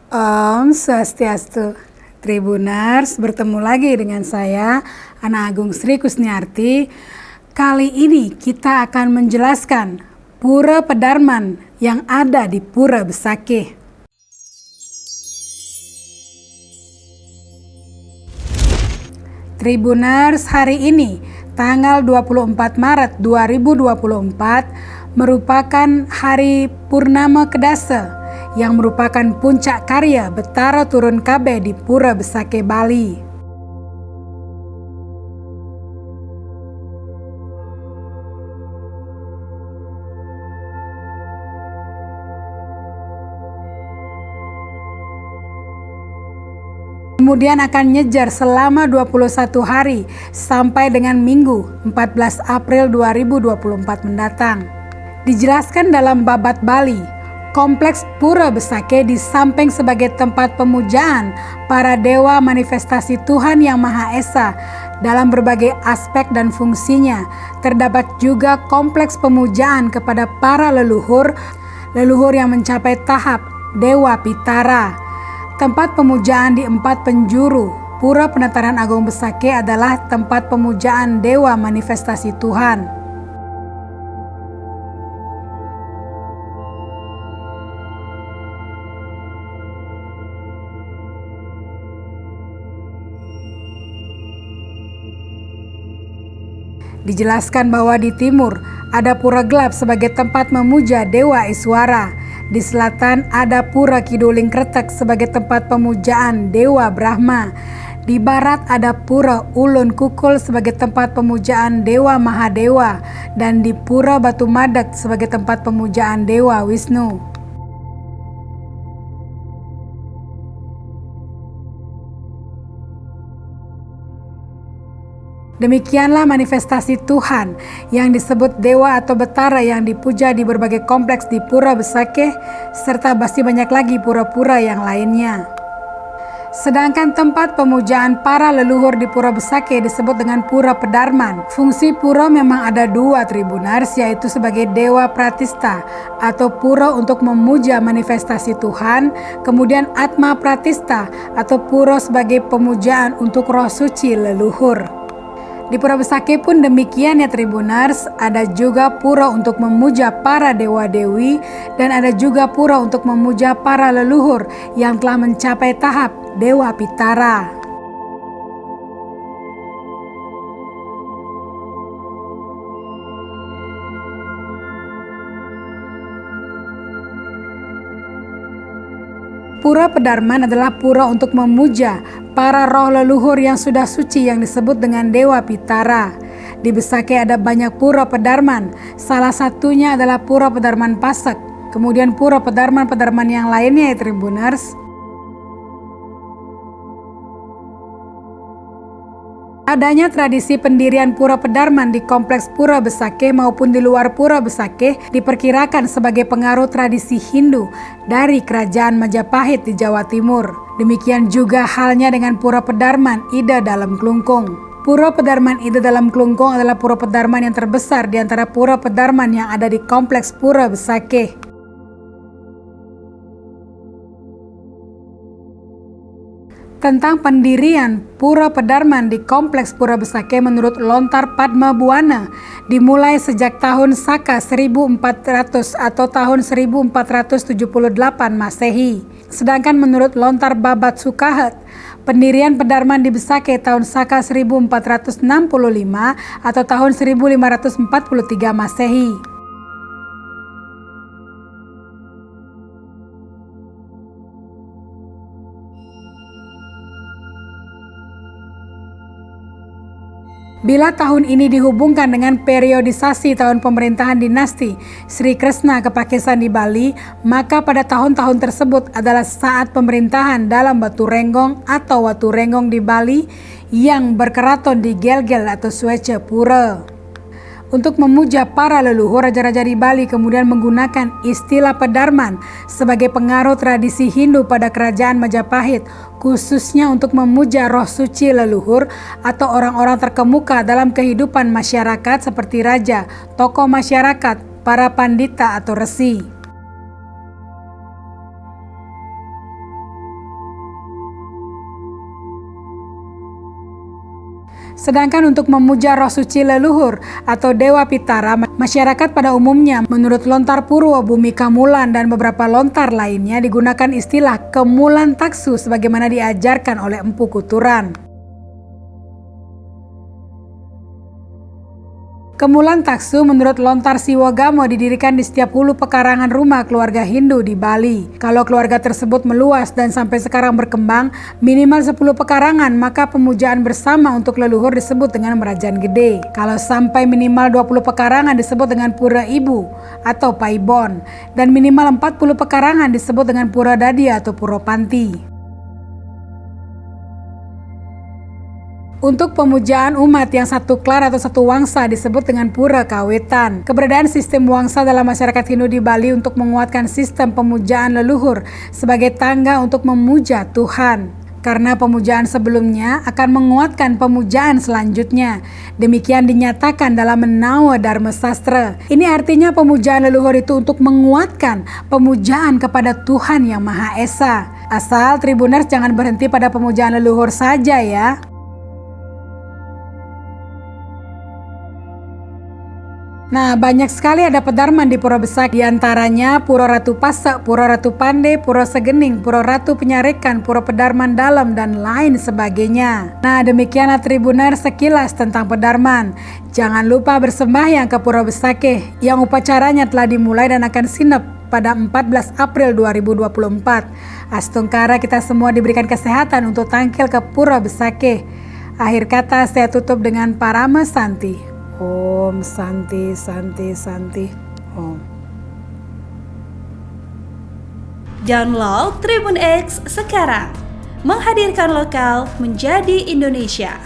Om Swastiastu. Tribuners, bertemu lagi dengan saya, Ana Agung Sri Kusniarti. Kali ini kita akan menjelaskan Pura Pedarman yang ada di Pura Besakih. Tribuners, hari ini tanggal 24 Maret 2024 merupakan hari Purnama Kedasa yang merupakan puncak karya Betara Turun Kabe di Pura Besakih, Bali. Kemudian akan nyejar selama 21 hari sampai dengan Minggu 14 April 2024 mendatang. Dijelaskan dalam Babat Bali, Kompleks Pura Besakih di samping sebagai tempat pemujaan para dewa manifestasi Tuhan Yang Maha Esa dalam berbagai aspek dan fungsinya, terdapat juga kompleks pemujaan kepada para leluhur yang mencapai tahap Dewa Pitara. Tempat pemujaan di 4 penjuru Pura Penataran Agung Besakih adalah tempat pemujaan dewa manifestasi Tuhan. Dijelaskan bahwa di timur ada Pura Gelap sebagai tempat memuja Dewa Iswara. Di selatan ada Pura Kiduling Kretek sebagai tempat pemujaan Dewa Brahma. Di barat ada Pura Ulun Kukul sebagai tempat pemujaan Dewa Mahadewa. Dan di Pura Batu Madak sebagai tempat pemujaan Dewa Wisnu. Demikianlah manifestasi Tuhan yang disebut dewa atau betara yang dipuja di berbagai kompleks di Pura Besakih, serta masih banyak lagi pura-pura yang lainnya. Sedangkan tempat pemujaan para leluhur di Pura Besakih disebut dengan Pura Pedarman. Fungsi pura memang ada 2 tribuners, yaitu sebagai dewa pratista atau pura untuk memuja manifestasi Tuhan, kemudian Atma Pratista atau pura sebagai pemujaan untuk roh suci leluhur. Di Pura Besakih pun demikian ya Tribuners, ada juga pura untuk memuja para dewa-dewi dan ada juga pura untuk memuja para leluhur yang telah mencapai tahap Dewa Pitara. Pura Pedarman adalah pura untuk memuja para roh leluhur yang sudah suci yang disebut dengan Dewa Pitara. Di Besakih ada banyak Pura Pedarman, salah satunya adalah Pura Pedarman Pasek, kemudian Pura Pedarman yang lainnya ya Tribuners. Adanya tradisi pendirian Pura Pedarman di Kompleks Pura Besakih maupun di luar Pura Besakih diperkirakan sebagai pengaruh tradisi Hindu dari Kerajaan Majapahit di Jawa Timur. Demikian juga halnya dengan Pura Pedarman Ida Dalam Klungkung. Pura Pedarman Ida Dalam Klungkung adalah Pura Pedarman yang terbesar di antara Pura Pedarman yang ada di Kompleks Pura Besakih. Tentang pendirian Pura Pedarman di Kompleks Pura Besakih menurut Lontar Padma Buwana dimulai sejak tahun Saka 1400 atau tahun 1478 Masehi. Sedangkan menurut Lontar Babat Sukahat, pendirian Pedarman di Besakih tahun Saka 1465 atau tahun 1543 Masehi. Bila tahun ini dihubungkan dengan periodisasi tahun pemerintahan dinasti Sri Kresna Kepakesan di Bali, maka pada tahun-tahun tersebut adalah saat pemerintahan dalam Watu Renggong atau Watu Renggong di Bali yang berkeraton di Gel-Gel atau Swece Pura. Untuk memuja para leluhur, raja-raja di Bali kemudian menggunakan istilah Pedarman sebagai pengaruh tradisi Hindu pada Kerajaan Majapahit, khususnya untuk memuja roh suci leluhur atau orang-orang terkemuka dalam kehidupan masyarakat seperti raja, tokoh masyarakat, para pandita atau resi. Sedangkan untuk memuja roh suci leluhur atau Dewa Pitara, masyarakat pada umumnya menurut lontar Purwo, Bumi Kamulan, dan beberapa lontar lainnya digunakan istilah Kemulan Taksu sebagaimana diajarkan oleh Empu Kuturan. Kemulan Taksu menurut lontar Siwagamo didirikan di setiap hulu pekarangan rumah keluarga Hindu di Bali. Kalau keluarga tersebut meluas dan sampai sekarang berkembang minimal 10 pekarangan, maka pemujaan bersama untuk leluhur disebut dengan Merajan Gede. Kalau sampai minimal 20 pekarangan disebut dengan Pura Ibu atau Paibon, dan minimal 40 pekarangan disebut dengan Pura Dadi atau Pura Panti. Untuk pemujaan umat yang satu klar atau satu wangsa disebut dengan Pura Kawetan. Keberadaan sistem wangsa dalam masyarakat Hindu di Bali untuk menguatkan sistem pemujaan leluhur sebagai tangga untuk memuja Tuhan. Karena pemujaan sebelumnya akan menguatkan pemujaan selanjutnya. Demikian dinyatakan dalam Menawa Dharma Sastra. Ini artinya pemujaan leluhur itu untuk menguatkan pemujaan kepada Tuhan Yang Maha Esa. Asal Tribuners jangan berhenti pada pemujaan leluhur saja ya. Nah, banyak sekali ada pedarman di Pura Besaki, di antaranya Pura Ratu Pasak, Pura Ratu Pande, Pura Segening, Pura Ratu Penyarekan, Pura Pedarman Dalam, dan lain sebagainya. Nah, demikianlah Tribuner sekilas tentang pedarman. Jangan lupa bersembahyang ke Pura Besaki yang upacaranya telah dimulai dan akan sinep pada 14 April 2024. Astungkara kita semua diberikan kesehatan untuk tangkil ke Pura Besaki. Akhir kata saya tutup dengan Parama Santi. Om Santi Santi Santi Om. Download Tribun X sekarang, menghadirkan lokal menjadi Indonesia.